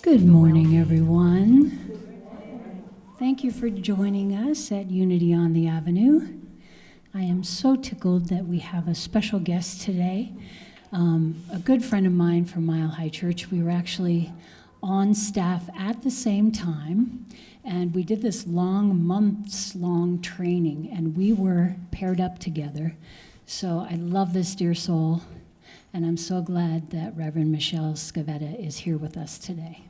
Good morning, everyone. Thank you for joining us at Unity on the Avenue. I am so tickled that we have a special guest today, a good friend of mine from Mile High Church. We were actually on staff at the same time, and we did this months-long training, and we were paired up together. So I love this dear soul, and I'm so glad that Reverend Michelle Scavetta is here with us today.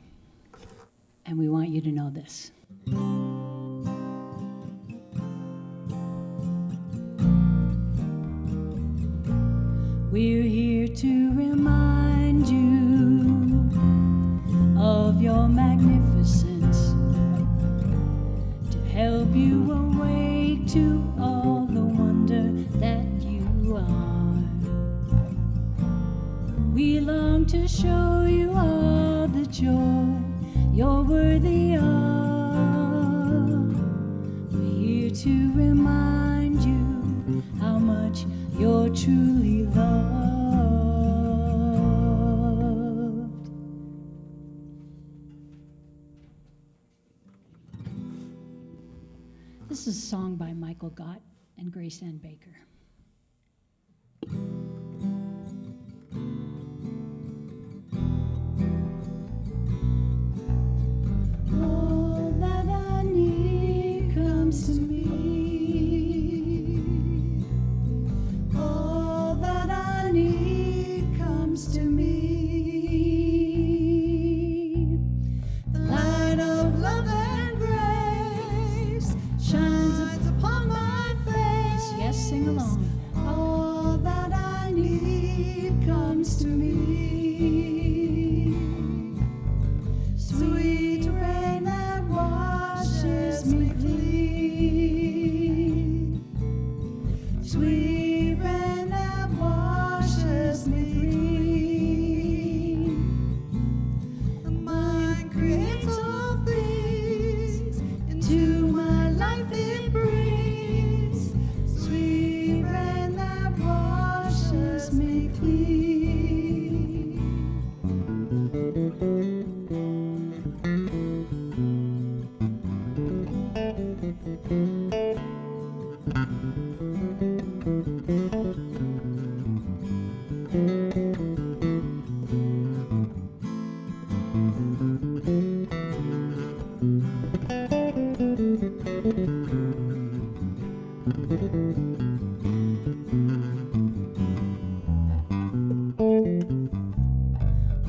And we want you to know this. We're here to remind you of your magnificence, to help you awake to all the wonder that you are. We long to show you all the joy you're worthy of. We're here to remind you how much you're truly loved. This is a song by Michael Gott and Grace Ann Baker. All that I need comes to me. All that I need comes to me. The light of love and grace shines upon my face. Yes, sing along. All that I need comes to me. Sweet rain that washes me clean. Sweet rain that washes me clean. The mind creates all things, into my life it brings. Sweet rain that washes me clean.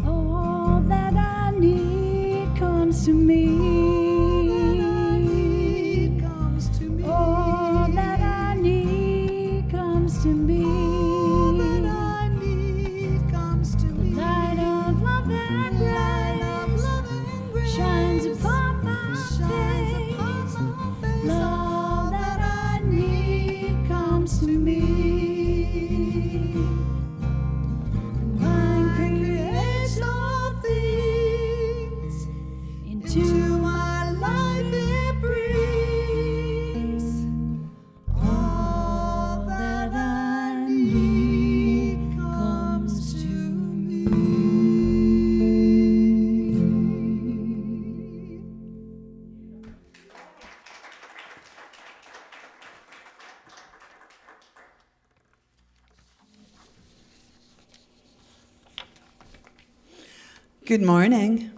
All that I need comes to me. All that I need comes to me. The light of love and grace shines upon my face. All that I need comes to me. Mind creates all things, into my life it brings. All that I need comes to me. Good morning.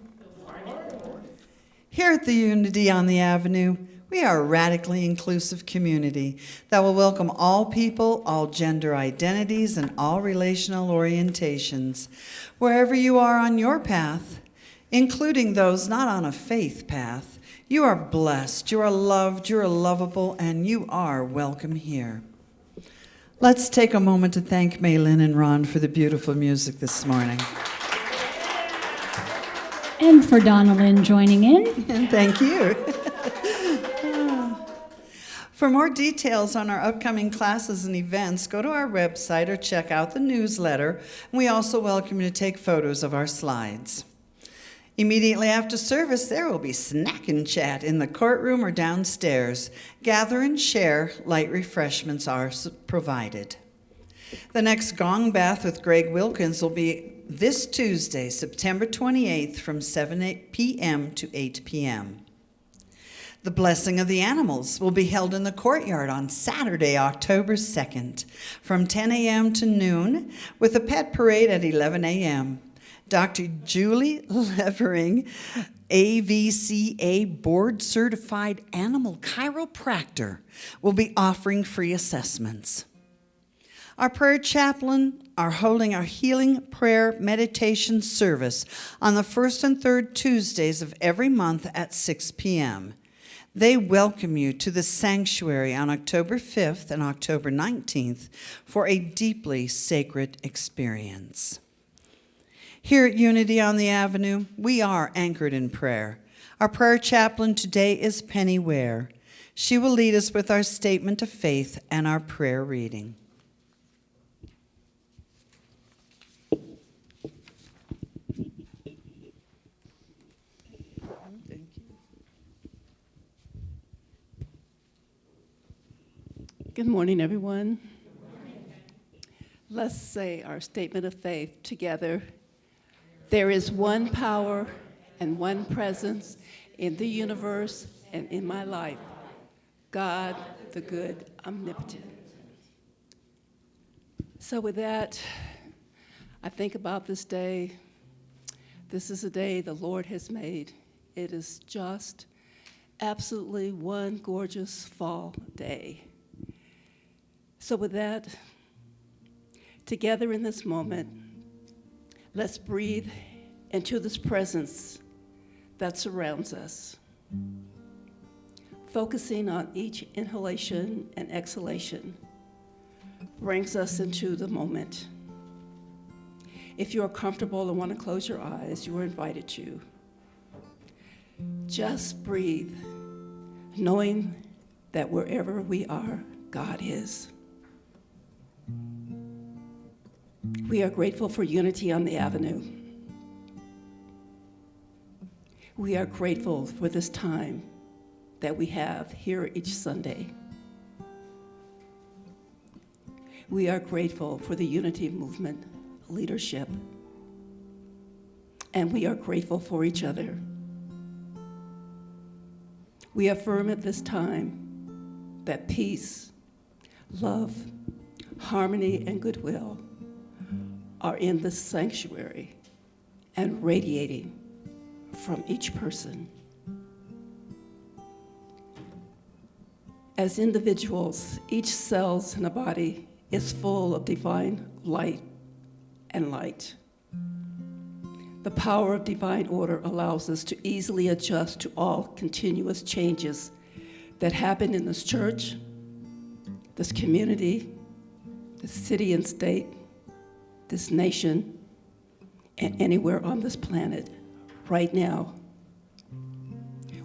Here at the Unity on the Avenue, we are a radically inclusive community that will welcome all people, all gender identities, and all relational orientations. Wherever you are on your path, including those not on a faith path, you are blessed, you are loved, you are lovable, and you are welcome here. Let's take a moment to thank Mailyn and Ron for the beautiful music this morning. And for Donna Lynn joining in. Thank you. For more details on our upcoming classes and events, go to our website or check out the newsletter. We also welcome you to take photos of our slides. Immediately after service, there will be snack and chat in the courtroom or downstairs. Gather and share. Light refreshments are provided. The next Gong Bath with Greg Wilkins will be this Tuesday, September 28th from 7 p.m. to 8 p.m. The Blessing of the Animals will be held in the courtyard on Saturday, October 2nd from 10 a.m. to noon with a pet parade at 11 a.m. Dr. Julie Levering, AVCA board-certified animal chiropractor, will be offering free assessments. Our prayer chaplain are holding our healing prayer meditation service on the first and third Tuesdays of every month at 6 p.m. They welcome you to the sanctuary on October 5th and October 19th for a deeply sacred experience. Here at Unity on the Avenue, we are anchored in prayer. Our prayer chaplain today is Penny Ware. She will lead us with our statement of faith and our prayer reading. Good morning, everyone. Let's say our statement of faith together. There is one power and one presence in the universe and in my life, God, the good, omnipotent. So with that, I think about this day. This is a day the Lord has made. It is just absolutely one gorgeous fall day. So with that, together in this moment, let's breathe into this presence that surrounds us, focusing on each inhalation and exhalation brings us into the moment. If you are comfortable and want to close your eyes, you are invited to. Just breathe, knowing that wherever we are, God is. We are grateful for Unity on the Avenue. We are grateful for this time that we have here each Sunday. We are grateful for the Unity movement leadership. And we are grateful for each other. We affirm at this time that peace, love, harmony, and goodwill are in this sanctuary and radiating from each person. As individuals, each cell in a body is full of divine light and light. The power of divine order allows us to easily adjust to all continuous changes that happen in this church, this community, this city and state, this nation, and anywhere on this planet right now.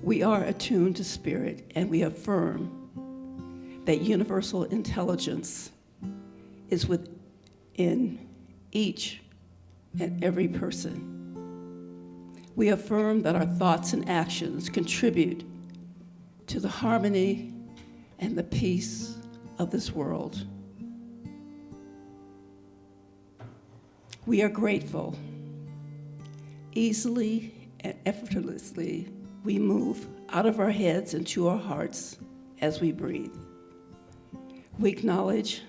We are attuned to spirit, and we affirm that universal intelligence is within each and every person. We affirm that our thoughts and actions contribute to the harmony and the peace of this world. We are grateful. Easily and effortlessly, we move out of our heads into our hearts as we breathe. We acknowledge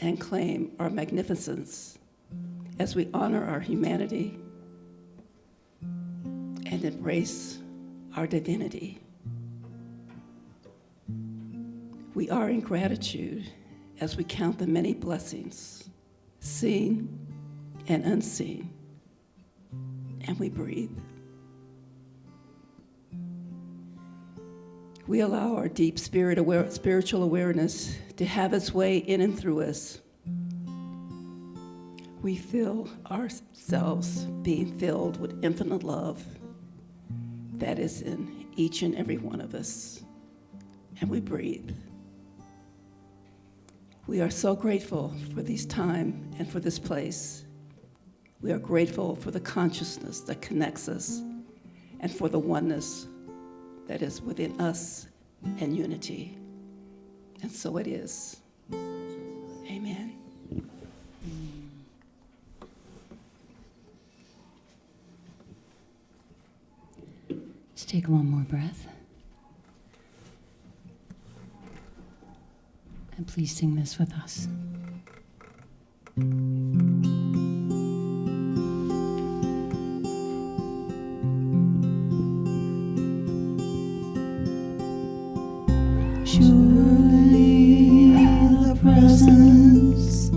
and claim our magnificence as we honor our humanity and embrace our divinity. We are in gratitude as we count the many blessings, seen and unseen, and we breathe. We allow our deep spiritual awareness to have its way in and through us. We feel ourselves being filled with infinite love that is in each and every one of us, and we breathe. We are so grateful for this time and for this place. We are grateful for the consciousness that connects us and for the oneness that is within us and unity. And so it is. Amen. take one more breath. And please sing this with us. Surely the presence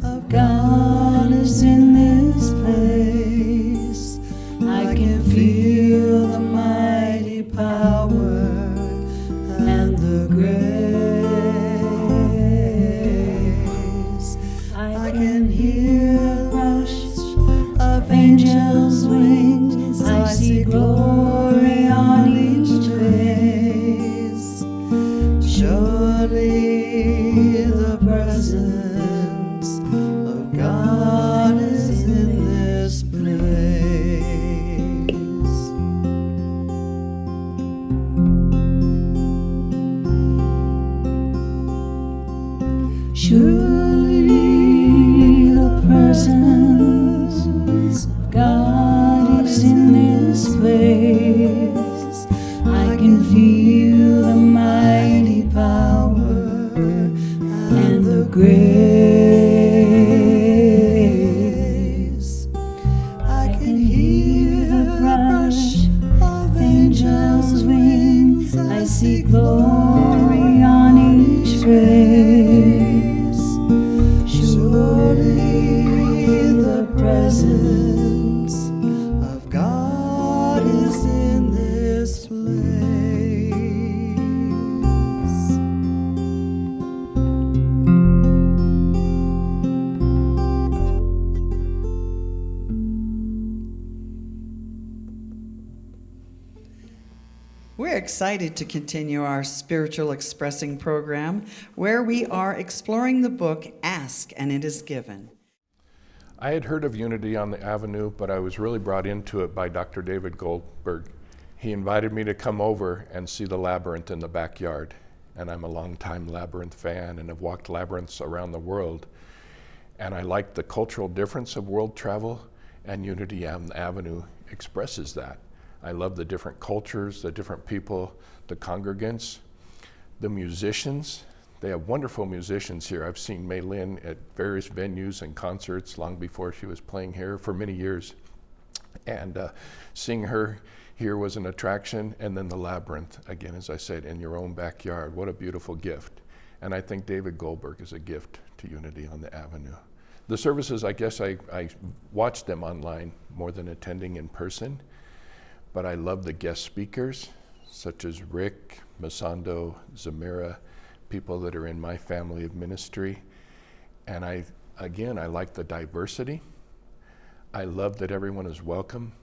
of God is in this place. I can feel the mighty power and the grace. I can hear the rush of angels' wings. I see glory on each face. Surely the presence of God is in this place. Surely the presence of God is in this place. I can feel the mighty power and the grace. I can hear the rush of angels' wings. I see glory on each face. Surely the presence of God is in this place. We're excited to continue our spiritual expressing program where we are exploring the book Ask and It Is Given. I had heard of Unity on the Avenue, but I was really brought into it by Dr. David Goldberg. He invited me to come over and see the labyrinth in the backyard. And I'm a longtime labyrinth fan and have walked labyrinths around the world. And I like the cultural difference of world travel, and Unity on the Avenue expresses that. I love the different cultures, the different people, the congregants, the musicians. They have wonderful musicians here. I've seen Mailyn at various venues and concerts long before she was playing here for many years. And seeing her here was an attraction. And then the labyrinth, again, as I said, in your own backyard. What a beautiful gift. And I think David Goldberg is a gift to Unity on the Avenue. The services, I guess I watched them online more than attending in person. But I love the guest speakers, such as Rick, Masando, Zamira, people that are in my family of ministry. And I like the diversity. I love that everyone is welcome.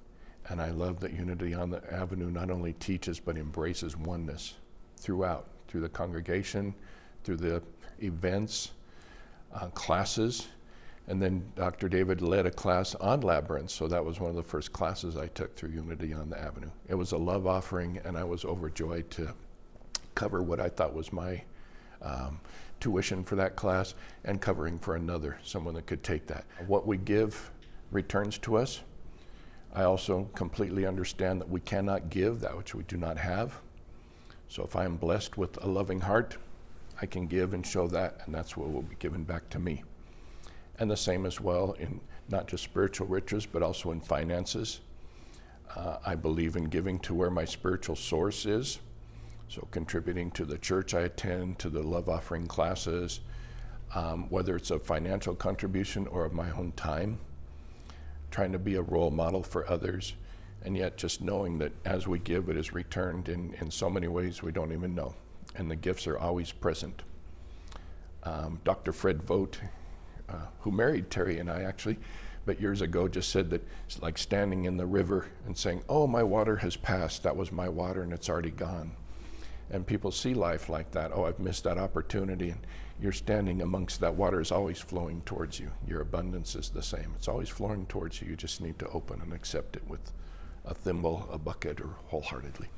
And I love that Unity on the Avenue not only teaches, but embraces oneness throughout, through the congregation, through the events, classes. And then Dr. David led a class on labyrinths, so that was one of the first classes I took through Unity on the Avenue. It was a love offering, and I was overjoyed to cover what I thought was my tuition for that class and covering for another, someone that could take that. What we give returns to us. I also completely understand that we cannot give that which we do not have. So if I am blessed with a loving heart, I can give and show that, and that's what will be given back to me. And the same as well in not just spiritual riches, but also in finances. I believe in giving to where my spiritual source is. So contributing to the church I attend, to the love offering classes, whether it's a financial contribution or of my own time, trying to be a role model for others, and yet just knowing that as we give, it is returned in so many ways we don't even know. And the gifts are always present. Dr. Fred Vogt, who married Terry and I actually, but years ago just said that it's like standing in the river and saying, oh, my water has passed. That was my water and it's already gone. And people see life like that. Oh, I've missed that opportunity. And you're standing amongst that water is always flowing towards you. Your abundance is the same. It's always flowing towards you. You just need to open and accept it with a thimble, a bucket, or wholeheartedly.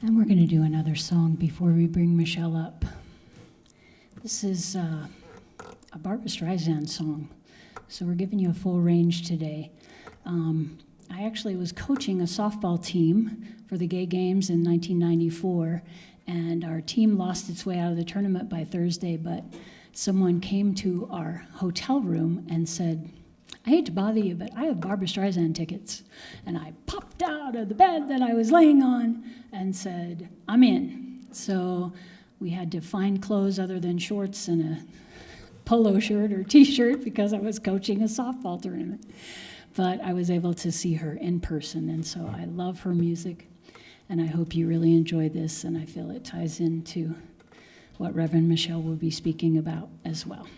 And we're going to do another song before we bring Michelle up. This is a Barbra Streisand song, so we're giving you a full range today. I actually was coaching a softball team for the Gay Games in 1994, and our team lost its way out of the tournament by Thursday, but someone came to our hotel room and said, I hate to bother you, but I have Barbra Streisand tickets. And I popped out of the bed that I was laying on and said, I'm in. So we had to find clothes other than shorts and a polo shirt or t-shirt because I was coaching a softball tournament. But I was able to see her in person, and so I love her music, and I hope you really enjoy this, and I feel it ties into what Reverend Michelle will be speaking about as well.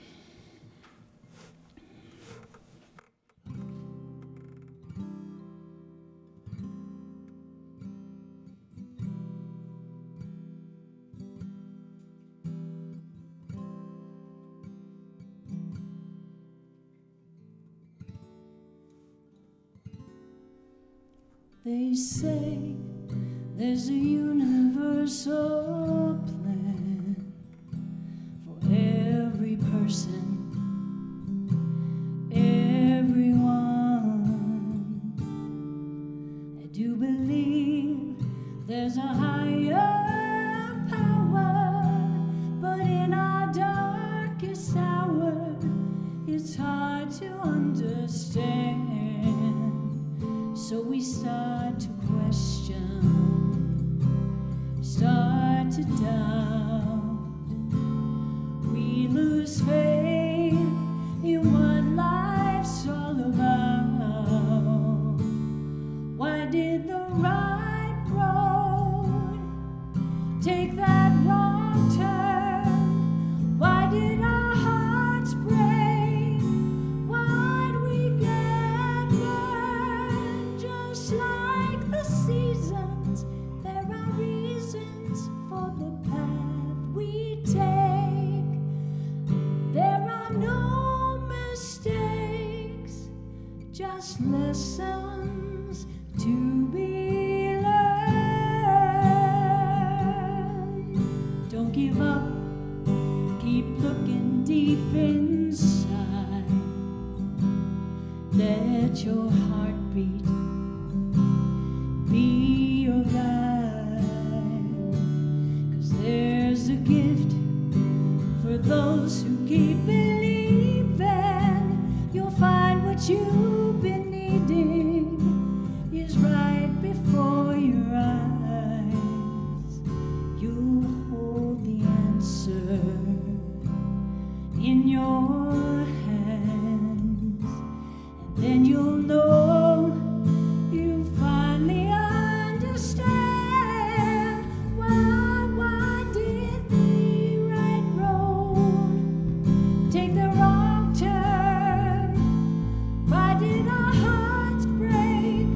They say there's a universal plan for every person, everyone. I do believe there's a higher power, but in our darkest hour, it's hard to understand. So we start to question, start to doubt. We lose faith in what life's all about. Why did the right road take that wrong turn? Why did our hearts break? Why'd we get burned? Just like the seasons, there are reasons for the path we take. There are no mistakes, just lessons to be learned. Don't give up, keep looking deep inside. Let your heartbeat be your guide. 'Cause there's a gift for those who keep believing. You'll find what you've been needing is right before your eyes. You'll hold the answer in your hands, and then you'll know you finally understand. Why did the right road take the wrong turn? Why did our hearts break?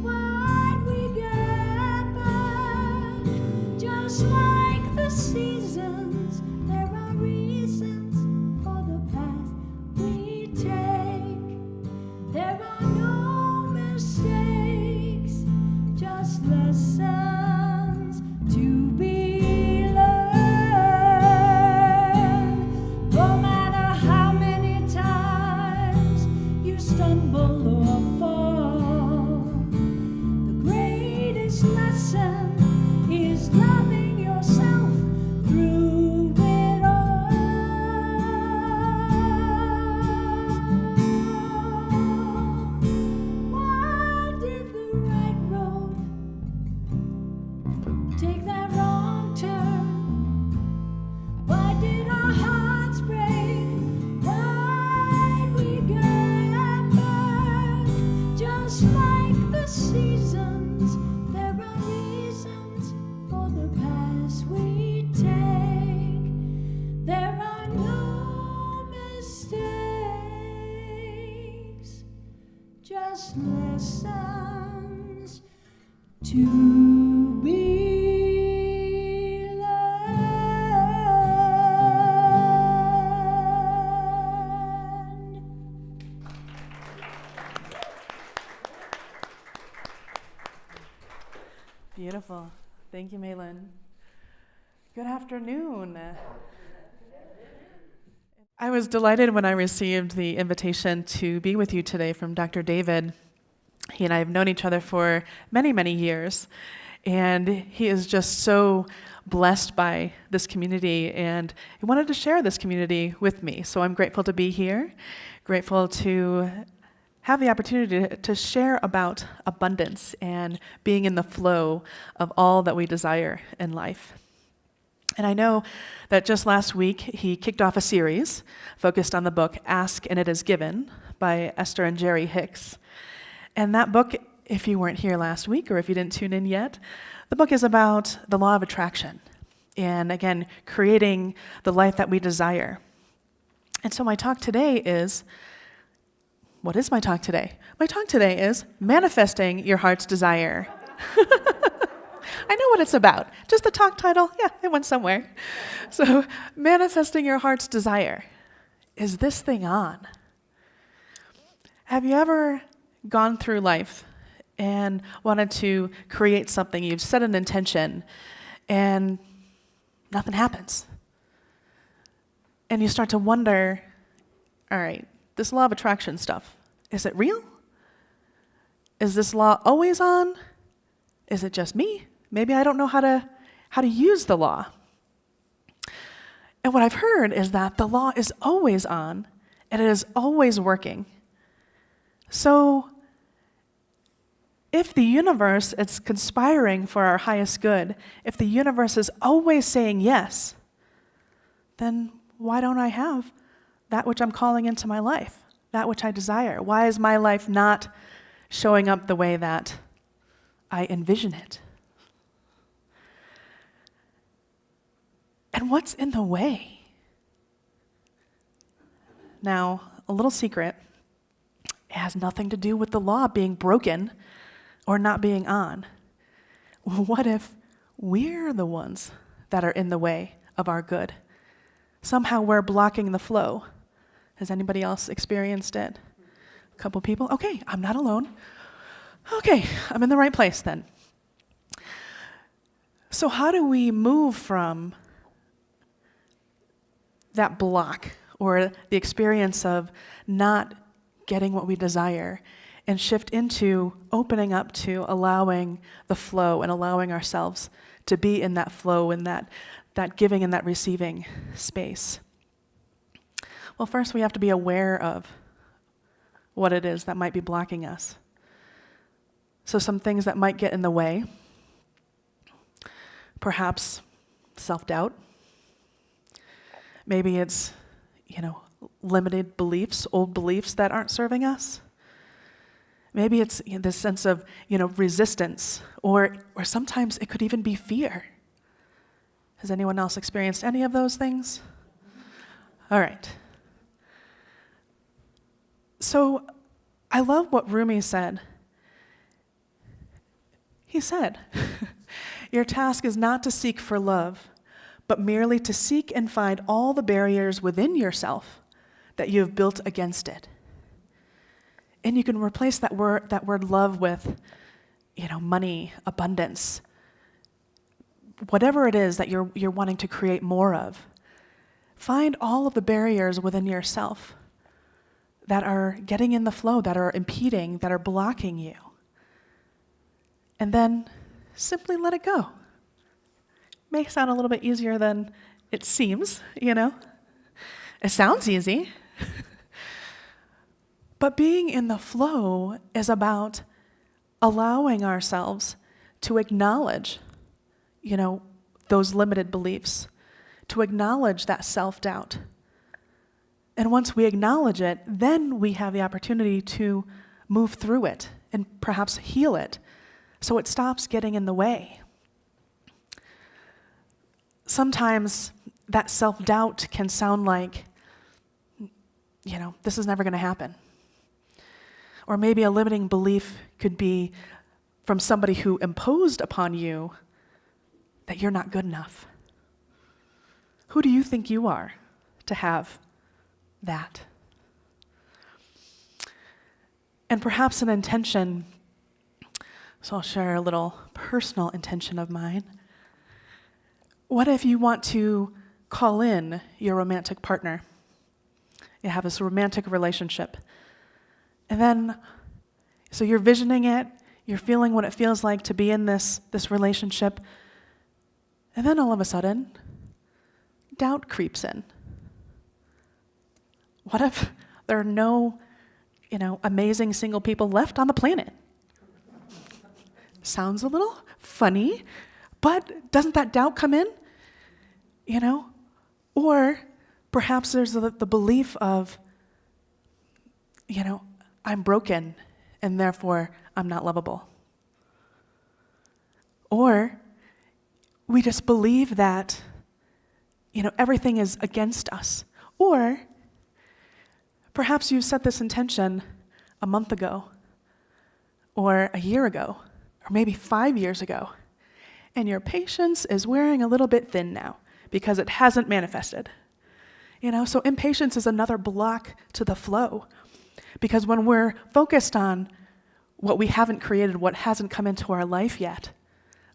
Why'd we get burned? Just like the seasons, there are reasons for the path we take. There are no mistakes, just lessons to be learned. No matter how many times you stumble or fall, the greatest lesson is loving yourself through it all. Why did the right road take that wrong turn? Why did our hearts break? Why'd we get burned? Just like the seasons, there are reasons for the paths we take. There are no mistakes, just lessons to be learned. Beautiful. Thank you, Mailyn. Good afternoon. I was delighted when I received the invitation to be with you today from Dr. David. He and I have known each other for many, many years, and he is just so blessed by this community, and he wanted to share this community with me. So I'm grateful to be here, grateful to have the opportunity to share about abundance and being in the flow of all that we desire in life. And I know that just last week he kicked off a series focused on the book Ask and It Is Given by Esther and Jerry Hicks. And that book, if you weren't here last week or if you didn't tune in yet, the book is about the law of attraction and, again, creating the life that we desire. And so my talk today is, what is my talk today? My talk today is manifesting your heart's desire. I know what it's about. Just the talk title, yeah, it went somewhere. So, manifesting your heart's desire. Is this thing on? Have you ever gone through life and wanted to create something? You've set an intention and nothing happens. And you start to wonder, all right, this law of attraction stuff, is it real? Is this law always on? Is it just me? Maybe I don't know how to use the law. And what I've heard is that the law is always on and it is always working. So if the universe is conspiring for our highest good, if the universe is always saying yes, then why don't I have that which I'm calling into my life, that which I desire? Why is my life not showing up the way that I envision it? And what's in the way? Now, a little secret, it has nothing to do with the law being broken or not being on. What if we're the ones that are in the way of our good? Somehow we're blocking the flow. Has anybody else experienced it? A couple people? Okay, I'm not alone. Okay, I'm in the right place then. So how do we move from that block or the experience of not getting what we desire and shift into opening up to allowing the flow and allowing ourselves to be in that flow and that giving and that receiving space? Well, first we have to be aware of what it is that might be blocking us. So some things that might get in the way, perhaps self-doubt. Maybe it's, limited beliefs, old beliefs that aren't serving us. Maybe it's this sense of, resistance, or sometimes it could even be fear. Has anyone else experienced any of those things? All right. So I love what Rumi said. He said, your task is not to seek for love, but merely to seek and find all the barriers within yourself that you have built against it. And you can replace that word love with, money, abundance, whatever it is that you're wanting to create more of. Find all of the barriers within yourself that are getting in the flow, that are impeding, that are blocking you. And then simply let it go. May sound a little bit easier than it seems, It sounds easy. But being in the flow is about allowing ourselves to acknowledge, those limited beliefs, to acknowledge that self-doubt. And once we acknowledge it, then we have the opportunity to move through it and perhaps heal it so it stops getting in the way. Sometimes that self-doubt can sound like, this is never going to happen. Or maybe a limiting belief could be from somebody who imposed upon you that you're not good enough. Who do you think you are to have that? And perhaps an intention, so I'll share a little personal intention of mine. What if you want to call in your romantic partner? You have this romantic relationship. And then So you're visioning it, you're feeling what it feels like to be in this relationship, and then all of a sudden, doubt creeps in. What if there are no, amazing single people left on the planet? Sounds a little funny, but doesn't that doubt come in? Or perhaps there's the belief of, I'm broken and therefore I'm not lovable. Or we just believe that, everything is against us. Or perhaps you set this intention a month ago, or a year ago, or maybe 5 years ago, and your patience is wearing a little bit thin now because it hasn't manifested. So impatience is another block to the flow, because when we're focused on what we haven't created, what hasn't come into our life yet,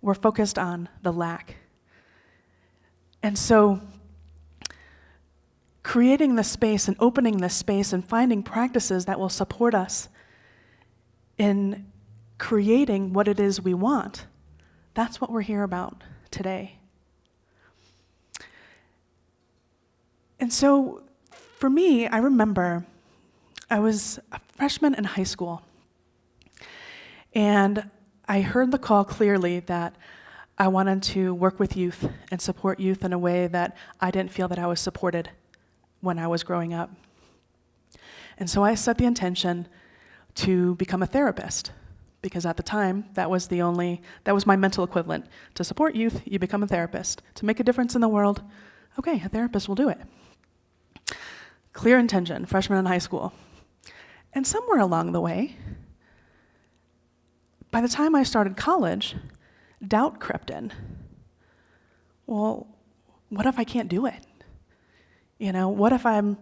we're focused on the lack. And so creating the space and opening the space and finding practices that will support us in creating what it is we want, that's what we're here about today. And so for me, I remember I was a freshman in high school, and I heard the call clearly that I wanted to work with youth and support youth in a way that I didn't feel that I was supported when I was growing up. And so I set the intention to become a therapist, because at the time, that was my mental equivalent. To support youth, you become a therapist. To make a difference in the world, okay, a therapist will do it. Clear intention, freshman in high school. And somewhere along the way, by the time I started college, doubt crept in. Well, what if I can't do it? What if I'm,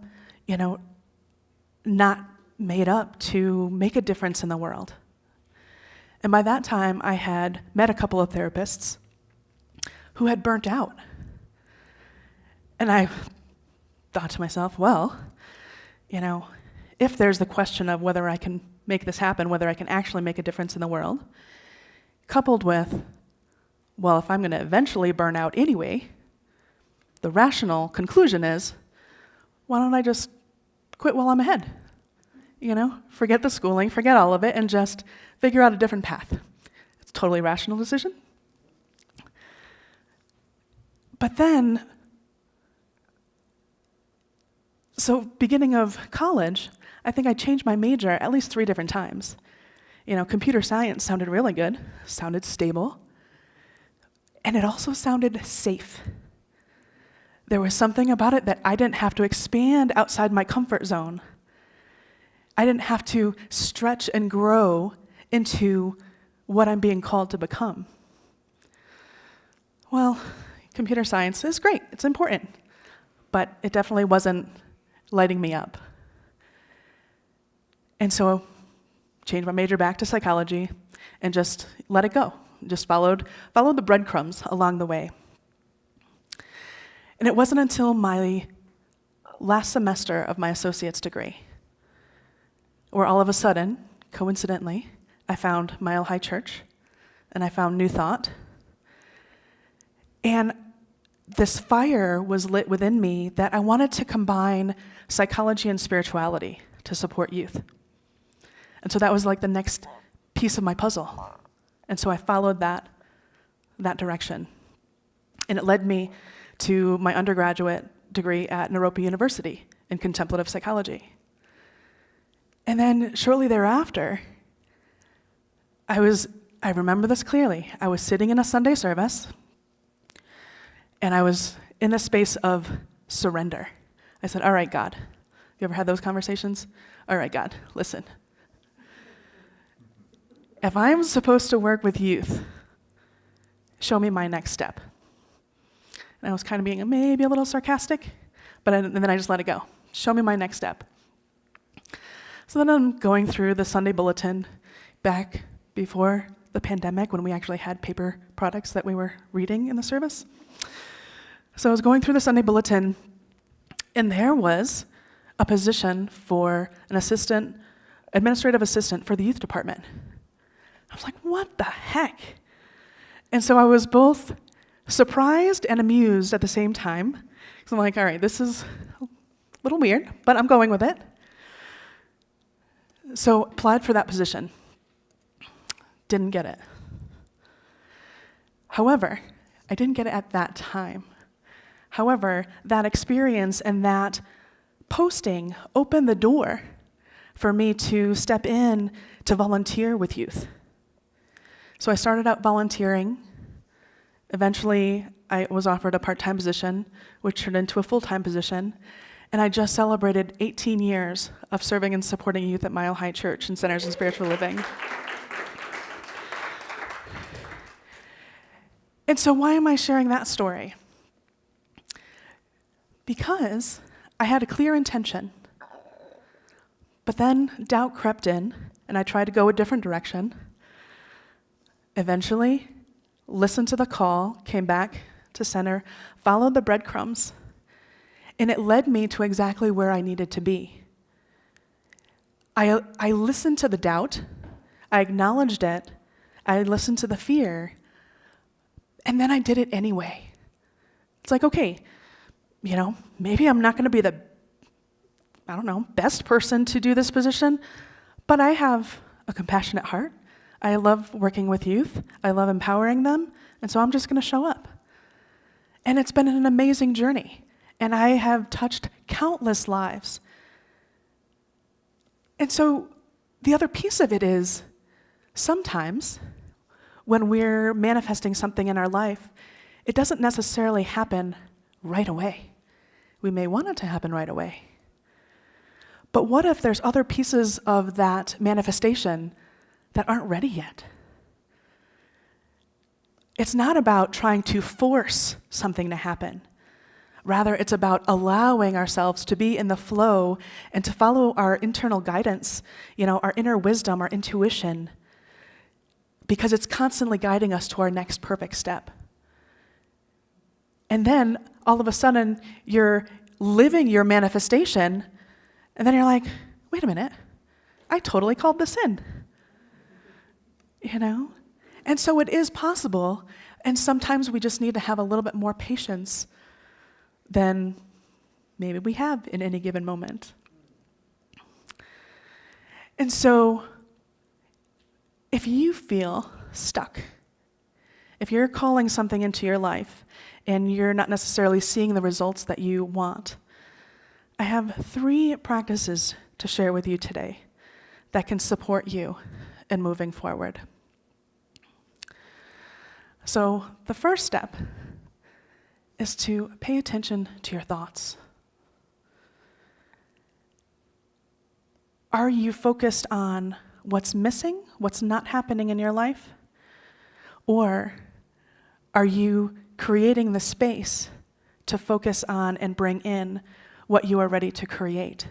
not made up to make a difference in the world? And by that time, I had met a couple of therapists who had burnt out. And I thought to myself, well, if there's the question of whether I can make this happen, whether I can actually make a difference in the world, coupled with, well, if I'm going to eventually burn out anyway, the rational conclusion is, why don't I just quit while I'm ahead? Forget the schooling, forget all of it, and just figure out a different path. It's a totally rational decision. But then, so beginning of college, I think I changed my major at least 3 different times. Computer science sounded really good, sounded stable, and it also sounded safe. There was something about it that I didn't have to expand outside my comfort zone. I didn't have to stretch and grow into what I'm being called to become. Well, computer science is great, it's important, but it definitely wasn't lighting me up. And so changed my major back to psychology and just let it go. Just followed the breadcrumbs along the way. And it wasn't until my last semester of my associate's degree where all of a sudden, coincidentally, I found Mile High Church and I found New Thought. And this fire was lit within me that I wanted to combine psychology and spirituality to support youth. And so that was like the next piece of my puzzle. And so I followed that direction. And it led me to my undergraduate degree at Naropa University in contemplative psychology. And then shortly thereafter, I remember this clearly. I was sitting in a Sunday service, and I was in a space of surrender. I said, all right, God. You ever had those conversations? All right, God, listen. If I'm supposed to work with youth, show me my next step. And I was kind of being maybe a little sarcastic, and then I just let it go. Show me my next step. So then I'm going through the Sunday bulletin back before the pandemic when we actually had paper products that we were reading in the service. So I was going through the Sunday bulletin, and there was a position for an assistant administrative assistant for the youth department. I was like, what the heck? And so I was both surprised and amused at the same time. So I'm like, all right, this is a little weird, but I'm going with it. So applied for that position. Didn't get it. However, I didn't get it at that time. However, that experience and that posting opened the door for me to step in to volunteer with youth. So I started out volunteering. Eventually, I was offered a part-time position, which turned into a full-time position. And I just celebrated 18 years of serving and supporting youth at Mile High Church and Centers in Spiritual Living. And so why am I sharing that story? Because I had a clear intention, but then doubt crept in, and I tried to go a different direction. Eventually, listened to the call, came back to center, followed the breadcrumbs, and it led me to exactly where I needed to be. I listened to the doubt, I acknowledged it, I listened to the fear, and then I did it anyway. It's like, okay, maybe I'm not going to be the, best person to do this position, but I have a compassionate heart. I love working with youth. I love empowering them, and so I'm just going to show up. And it's been an amazing journey, and I have touched countless lives. And so the other piece of it is sometimes when we're manifesting something in our life, it doesn't necessarily happen right away. We may want it to happen right away. But what if there's other pieces of that manifestation that aren't ready yet? It's not about trying to force something to happen. Rather, it's about allowing ourselves to be in the flow and to follow our internal guidance, our inner wisdom, our intuition, because it's constantly guiding us to our next perfect step. And then, all of a sudden, you're living your manifestation, and then you're like, wait a minute, I totally called this in. And so it is possible, and sometimes we just need to have a little bit more patience than maybe we have in any given moment. And so, if you feel stuck, if you're calling something into your life and you're not necessarily seeing the results that you want, I have 3 practices to share with you today that can support you in moving forward. So the first step is to pay attention to your thoughts. Are you focused on what's missing, what's not happening in your life? Or are you creating the space to focus on and bring in what you are ready to create?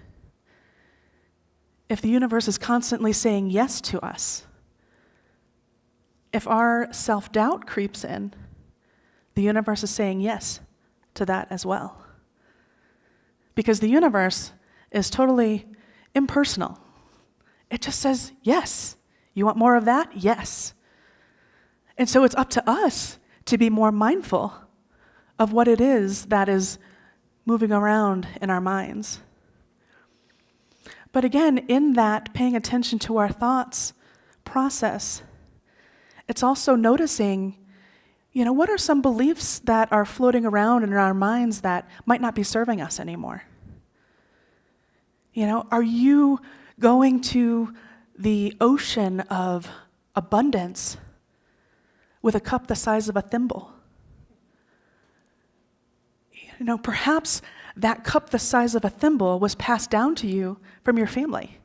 If the universe is constantly saying yes to us, if our self-doubt creeps in, the universe is saying yes to that as well. Because the universe is totally impersonal. It just says yes. You want more of that? Yes. And so it's up to us to be more mindful of what it is that is moving around in our minds. But again, in that paying attention to our thoughts process, it's also noticing, what are some beliefs that are floating around in our minds that might not be serving us anymore? Are you going to the ocean of abundance with a cup the size of a thimble? Perhaps that cup the size of a thimble was passed down to you from your family,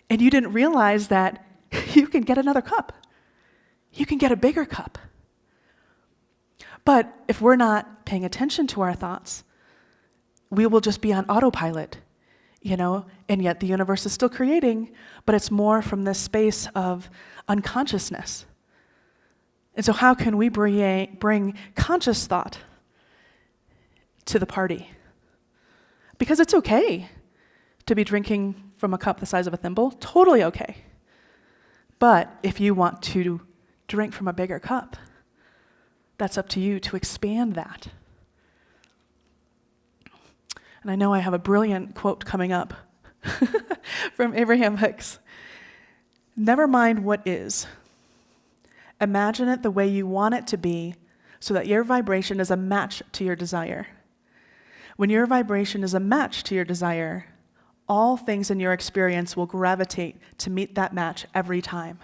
and you didn't realize that you can get another cup. You can get a bigger cup. But if we're not paying attention to our thoughts, we will just be on autopilot, and yet the universe is still creating, but it's more from this space of unconsciousness. And so how can we bring conscious thought to the party? Because it's okay to be drinking from a cup the size of a thimble, totally okay. But if you want to drink from a bigger cup, that's up to you to expand that. And I know I have a brilliant quote coming up from Abraham Hicks. Never mind what is. Imagine it the way you want it to be so that your vibration is a match to your desire. When your vibration is a match to your desire, all things in your experience will gravitate to meet that match every time.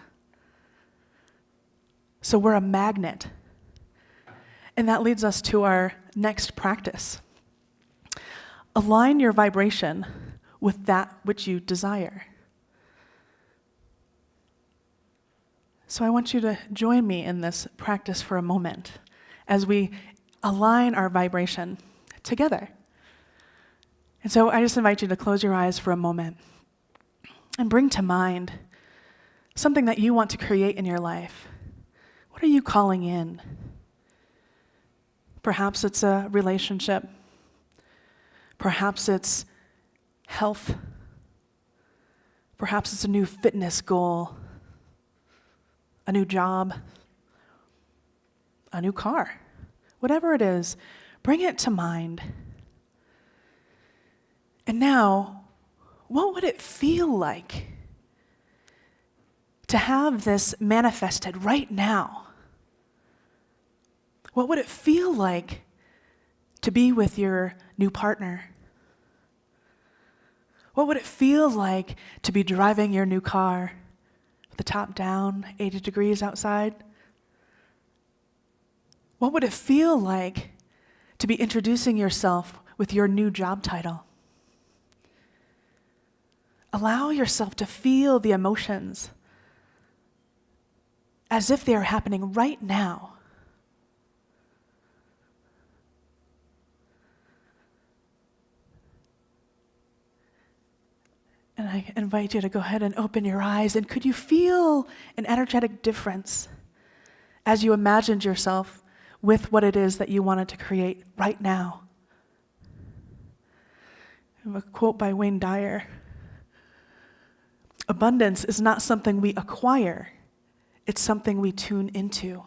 So we're a magnet. And that leads us to our next practice. Align your vibration with that which you desire. So I want you to join me in this practice for a moment as we align our vibration together. And so I just invite you to close your eyes for a moment and bring to mind something that you want to create in your life. What are you calling in? Perhaps it's a relationship. Perhaps it's health. Perhaps it's a new fitness goal, a new job, a new car. Whatever it is, bring it to mind. And now, what would it feel like to have this manifested right now? What would it feel like to be with your new partner? What would it feel like to be driving your new car with the top down, 80 degrees outside? What would it feel like to be introducing yourself with your new job title? Allow yourself to feel the emotions as if they are happening right now. And I invite you to go ahead and open your eyes. And could you feel an energetic difference as you imagined yourself with what it is that you wanted to create right now? I have a quote by Wayne Dyer. Abundance is not something we acquire. It's something we tune into.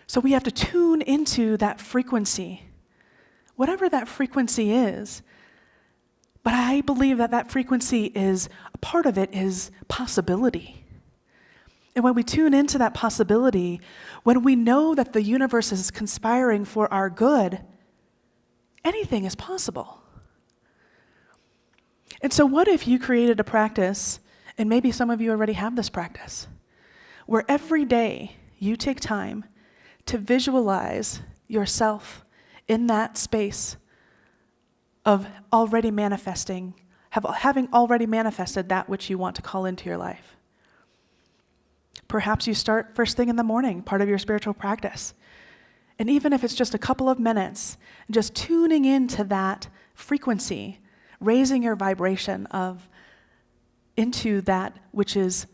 So we have to tune into that frequency, whatever that frequency is. But I believe that that frequency is, a part of it is possibility. And when we tune into that possibility, when we know that the universe is conspiring for our good, anything is possible. And so what if you created a practice, and maybe some of you already have this practice, where every day you take time to visualize yourself in that space of already manifesting, having already manifested that which you want to call into your life. Perhaps you start first thing in the morning, part of your spiritual practice. And even if it's just a couple of minutes, just tuning into that frequency, raising your vibration into that which is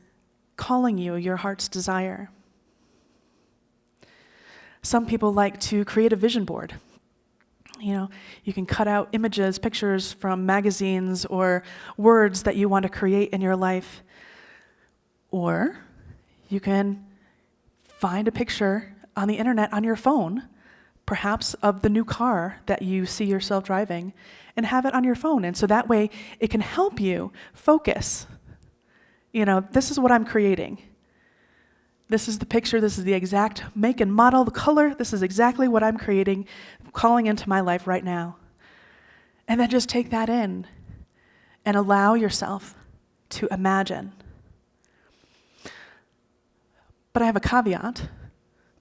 calling you, your heart's desire. Some people like to create a vision board. You know, you can cut out images, pictures from magazines or words that you want to create in your life. Or you can find a picture on the internet on your phone, perhaps of the new car that you see yourself driving, and have it on your phone. And so that way it can help you focus. You know, this is what I'm creating. This is the picture, this is the exact make and model, the color, this is exactly what I'm creating, calling into my life right now. And then just take that in and allow yourself to imagine. But I have a caveat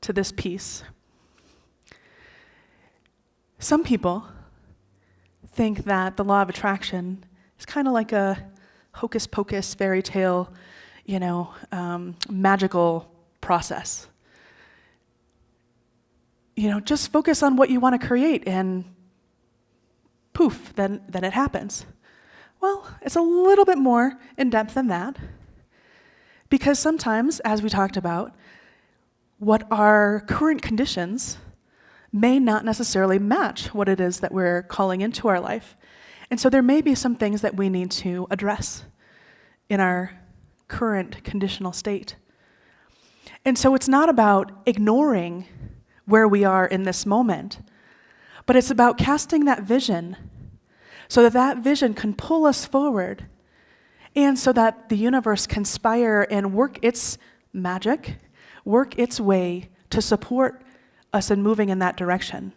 to this piece. Some people think that the law of attraction is kind of like a hocus pocus fairy tale, magical process. Just focus on what you want to create and poof, then it happens. Well, it's a little bit more in depth than that, because sometimes, as we talked about, what our current conditions may not necessarily match what it is that we're calling into our life. And so there may be some things that we need to address in our current conditional state. And so it's not about ignoring where we are in this moment, but it's about casting that vision so that that vision can pull us forward, and so that the universe can conspire and work its magic, work its way to support us in moving in that direction.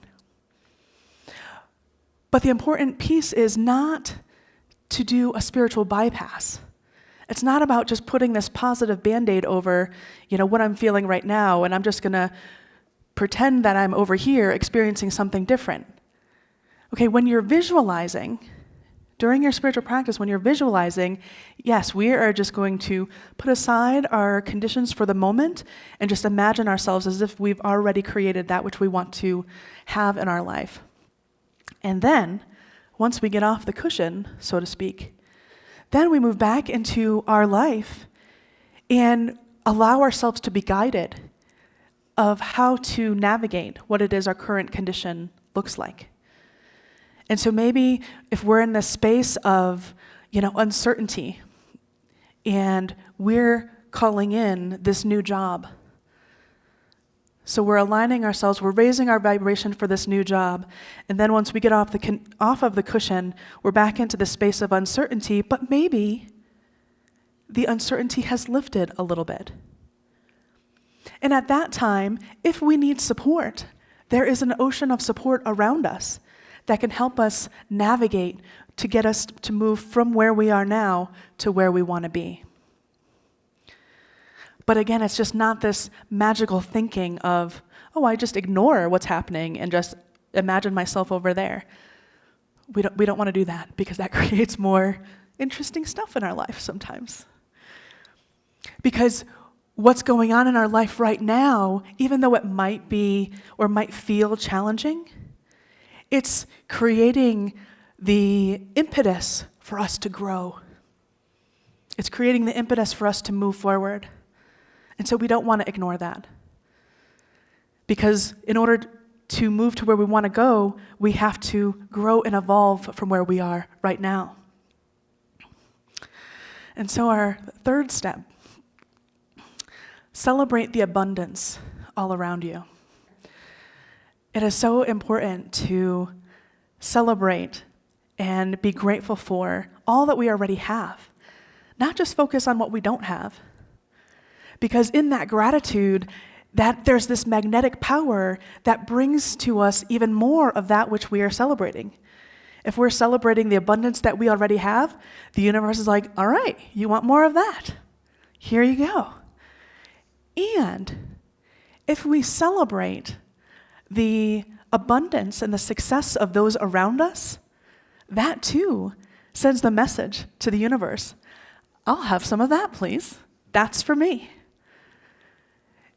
But the important piece is not to do a spiritual bypass. It's not about just putting this positive Band-Aid over, what I'm feeling right now, and I'm just going to pretend that I'm over here experiencing something different. Okay, when you're visualizing, during your spiritual practice, when you're visualizing, yes, we are just going to put aside our conditions for the moment and just imagine ourselves as if we've already created that which we want to have in our life. And then, once we get off the cushion, so to speak, then we move back into our life and allow ourselves to be guided of how to navigate what it is our current condition looks like. And so maybe if we're in this space of, uncertainty, and we're calling in this new job, so we're aligning ourselves, we're raising our vibration for this new job, and then once we get off of the cushion, we're back into the space of uncertainty, but maybe the uncertainty has lifted a little bit. And at that time, if we need support, there is an ocean of support around us that can help us navigate to get us to move from where we are now to where we want to be. But again, it's just not this magical thinking of, I just ignore what's happening and just imagine myself over there. We don't want to do that, because that creates more interesting stuff in our life sometimes. Because what's going on in our life right now, even though it might be or might feel challenging, it's creating the impetus for us to grow. It's creating the impetus for us to move forward. And so we don't want to ignore that. Because in order to move to where we want to go, we have to grow and evolve from where we are right now. And so our third step, celebrate the abundance all around you. It is so important to celebrate and be grateful for all that we already have, not just focus on what we don't have. Because in that gratitude, that there's this magnetic power that brings to us even more of that which we are celebrating. If we're celebrating the abundance that we already have, the universe is like, all right, you want more of that? Here you go. And if we celebrate the abundance and the success of those around us, that too sends the message to the universe. I'll have some of that, please. That's for me.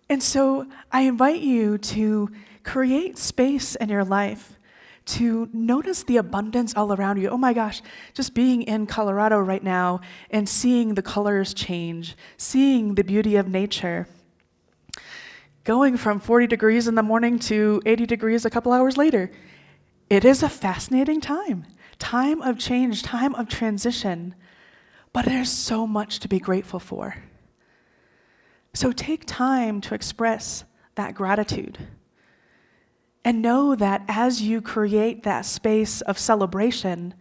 And so I invite you to create space in your life to notice the abundance all around you. Oh my gosh, just being in Colorado right now and seeing the colors change, seeing the beauty of nature, going from 40 degrees in the morning to 80 degrees a couple hours later. It is a fascinating time of change, time of transition, but there's so much to be grateful for. So take time to express that gratitude. And know that as you create that space of celebration,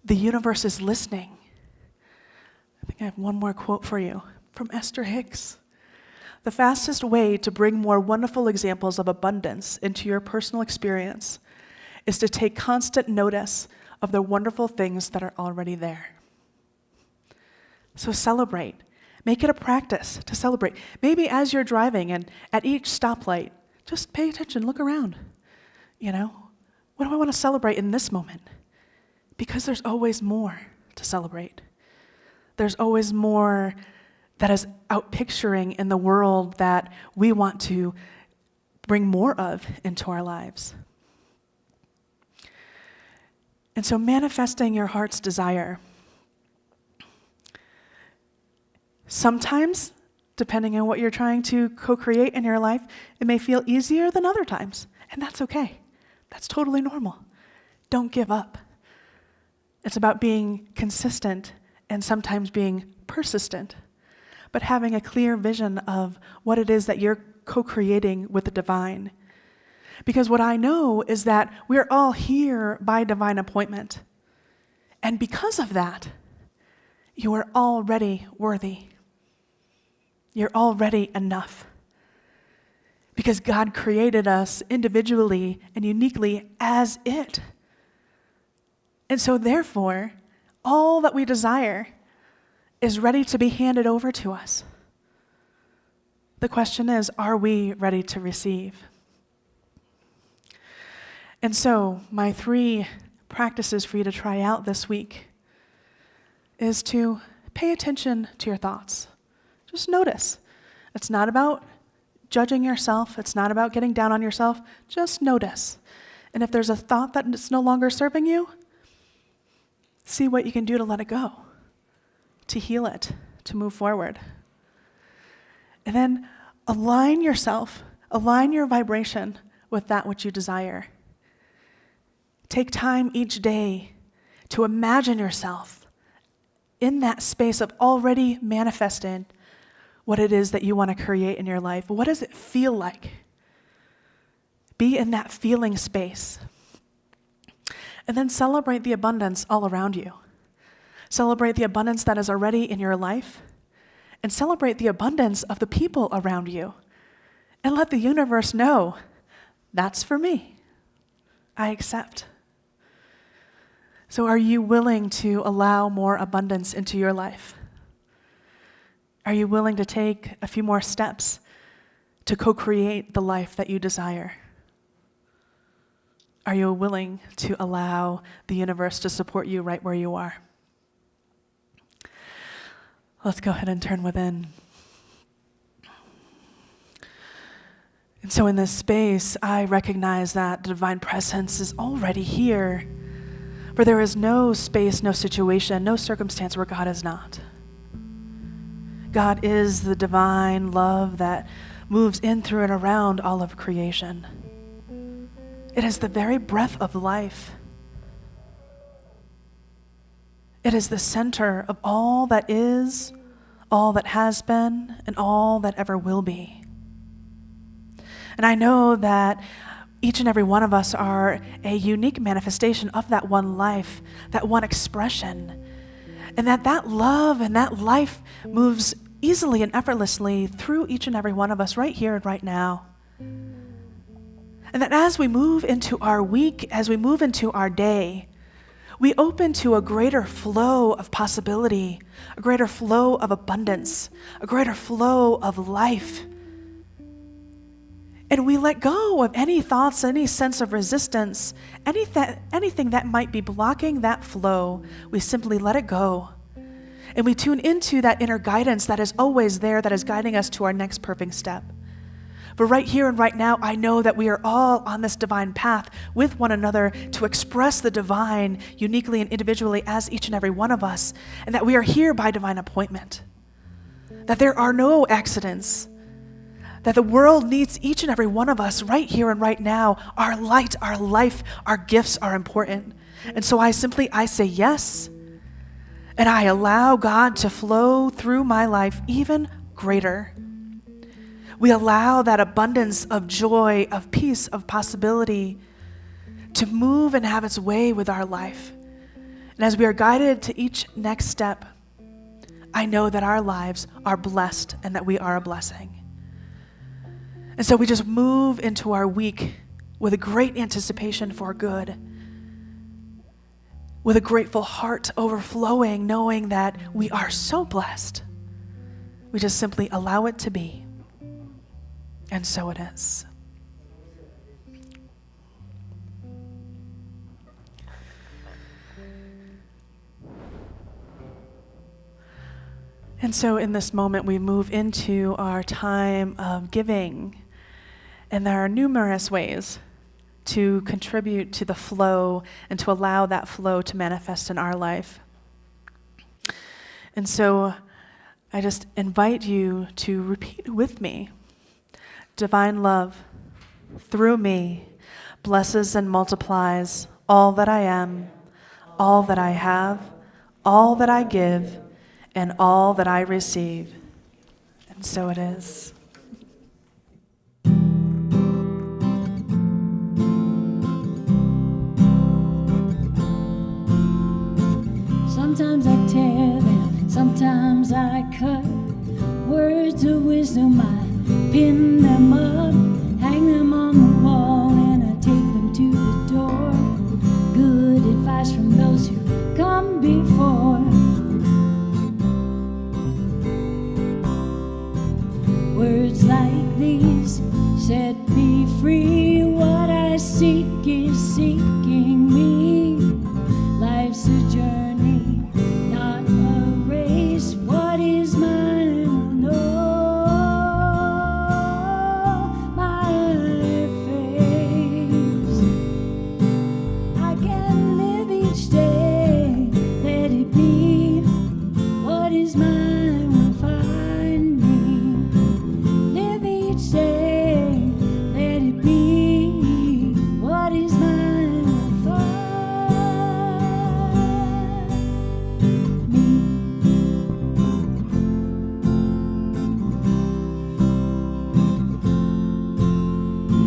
the universe is listening. I think I have one more quote for you from Esther Hicks. The fastest way to bring more wonderful examples of abundance into your personal experience is to take constant notice of the wonderful things that are already there. So celebrate. Make it a practice to celebrate. Maybe as you're driving and at each stoplight, just pay attention, look around. What do I want to celebrate in this moment? Because there's always more to celebrate. There's always more that is out picturing in the world that we want to bring more of into our lives. And so manifesting your heart's desire. Sometimes, depending on what you're trying to co-create in your life, it may feel easier than other times, and that's okay. That's totally normal. Don't give up. It's about being consistent and sometimes being persistent, but having a clear vision of what it is that you're co-creating with the divine. Because what I know is that we're all here by divine appointment. And because of that, you are already worthy. You're already enough. Because God created us individually and uniquely as it. And so therefore, all that we desire is ready to be handed over to us. The question is, are we ready to receive? And so, my 3 practices for you to try out this week is to pay attention to your thoughts. Just notice. It's not about judging yourself. It's not about getting down on yourself. Just notice. And if there's a thought that is no longer serving you, see what you can do to let it go, to heal it, to move forward. And then align yourself, align your vibration with that which you desire. Take time each day to imagine yourself in that space of already manifesting what it is that you want to create in your life. What does it feel like? Be in that feeling space. And then celebrate the abundance all around you. Celebrate the abundance that is already in your life. And celebrate the abundance of the people around you. And let the universe know, that's for me. I accept. So are you willing to allow more abundance into your life? Are you willing to take a few more steps to co-create the life that you desire? Are you willing to allow the universe to support you right where you are? Let's go ahead and turn within. And so in this space, I recognize that the divine presence is already here. For there is no space, no situation, no circumstance where God is not. God is the divine love that moves in, through, and around all of creation. It is the very breath of life. It is the center of all that is, all that has been, and all that ever will be. And I know that each and every one of us are a unique manifestation of that one life, that one expression. And that love and that life moves easily and effortlessly through each and every one of us right here and right now. And that as we move into our week, as we move into our day, we open to a greater flow of possibility, a greater flow of abundance, a greater flow of life. And we let go of any thoughts, any sense of resistance, anything that might be blocking that flow. We simply let it go. And we tune into that inner guidance that is always there, that is guiding us to our next perfect step. But right here and right now, I know that we are all on this divine path with one another to express the divine uniquely and individually as each and every one of us, and that we are here by divine appointment. That there are no accidents. That the world needs each and every one of us right here and right now. Our light, our life, our gifts are important. And so I say yes, and I allow God to flow through my life even greater. We allow that abundance of joy, of peace, of possibility to move and have its way with our life. And as we are guided to each next step, I know that our lives are blessed and that we are a blessing. And so we just move into our week with a great anticipation for good, with a grateful heart overflowing, knowing that we are so blessed. We just simply allow it to be. And so it is. And so in this moment, we move into our time of giving. And there are numerous ways to contribute to the flow and to allow that flow to manifest in our life. And so I just invite you to repeat with me. Divine love, through me, blesses and multiplies all that I am, all that I have, all that I give, and all that I receive. And so it is. Sometimes I tear them, sometimes I cut words of wisdom. I pin them up, hang them on the wall, and I take them to the door. Good advice from those who come before. Words like these set me free. What I seek is seeking me. Life's a journey, not a race. What is mine? Oh, my face. I can live each day, let it be. What is mine will find me. Live each day, let it be. What is mine will find me.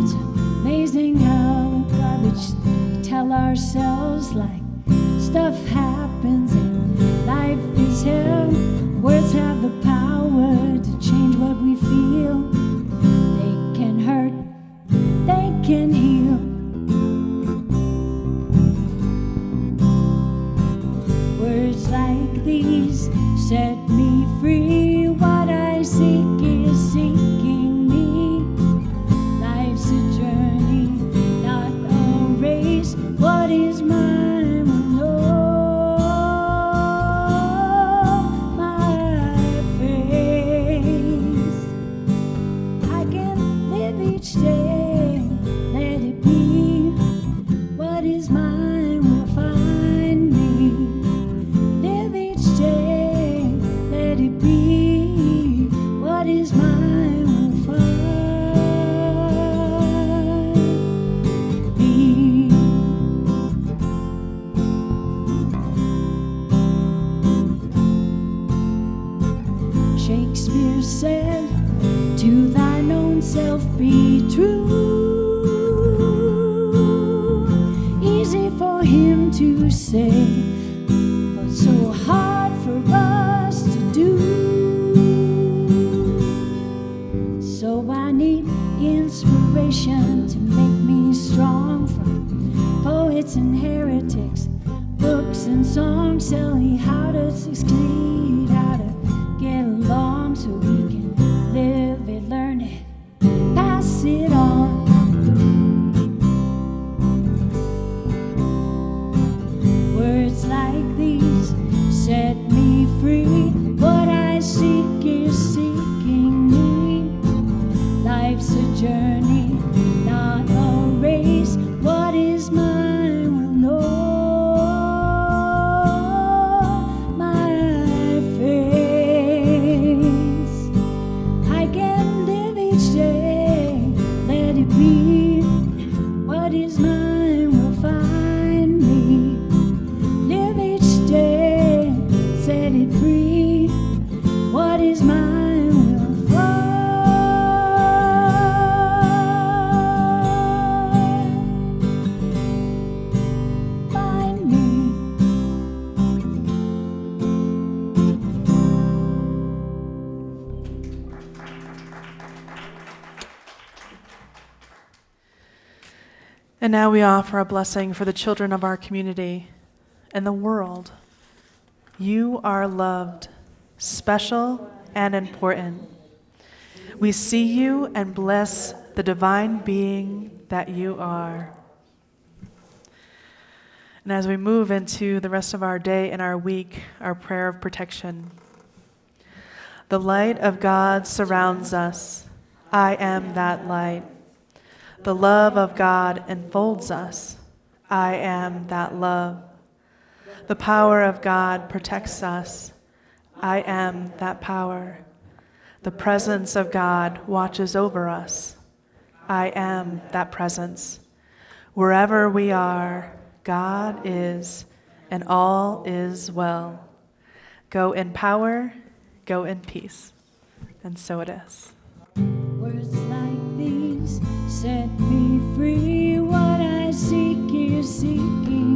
It's amazing how the garbage we tell ourselves, like stuff happens and life is hell. Words have the power to change what we feel. They can hurt, they can heal. Words like these set me free. What I seek is seeking me. Life's a journey, not a race. What is mine will know my face. I can live each day, let it be. What is mine will find me. Live each day, let it be. What is mine will find me. Shakespeare said, to thine own self be true. Easy for him to say, but so hard for us to do. So I need inspiration to make me strong, from poets and heretics, books and songs. Tell me how to succeed, how to get along, so we can live it, learn it, pass it on. Words like these set me free. What I seek is seeking me. Life's a journey, not a race. What is mine will know my face. I can live each day, let it be. What is mine will find me. Live each day, set it free. What is mine will find me. And now we offer a blessing for the children of our community and the world. You are loved, special, and important. We see you and bless the divine being that you are. And as we move into the rest of our day and our week, our prayer of protection. The light of God surrounds us. I am that light. The love of God enfolds us. I am that love. The power of God protects us. I am that power. The presence of God watches over us. I am that presence. Wherever we are, God is, and all is well. Go in power, go in peace. And so it is. Words like these set me free. What I seek is seeking